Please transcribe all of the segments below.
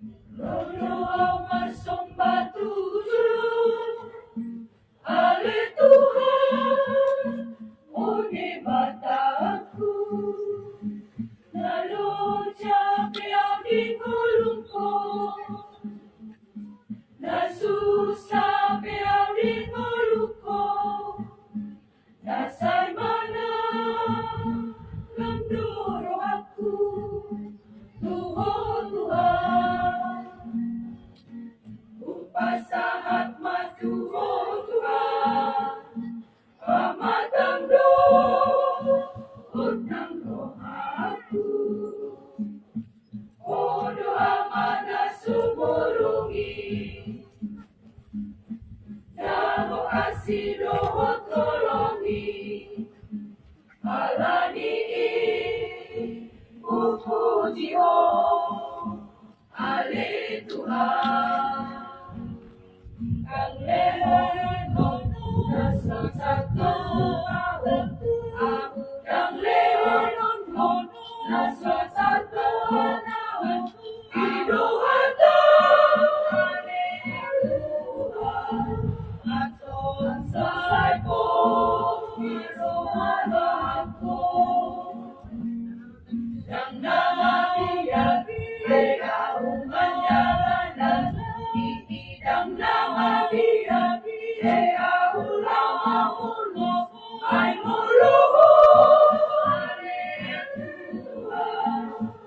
Berdoa bersembah tujuh hari Tuhan, murni mataku. Lalu capek di kolongku, na susah di kolongku, dasar mana ngamduro aku, Tuhan Tuhan. Upasahat matuho Tuhan, pamatang utang rohaku. O doa mana sumurungi, damo kasih doa tolongi, alani upuji ho, ale Tuhan. Kang lehon nasa satu aku kang lehon nasa satu idohata Tuhan aton sai po irohanaku yang nama dia umanyalanan yang nama dia ulama ulmo ay muluhu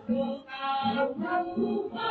Tuhan doa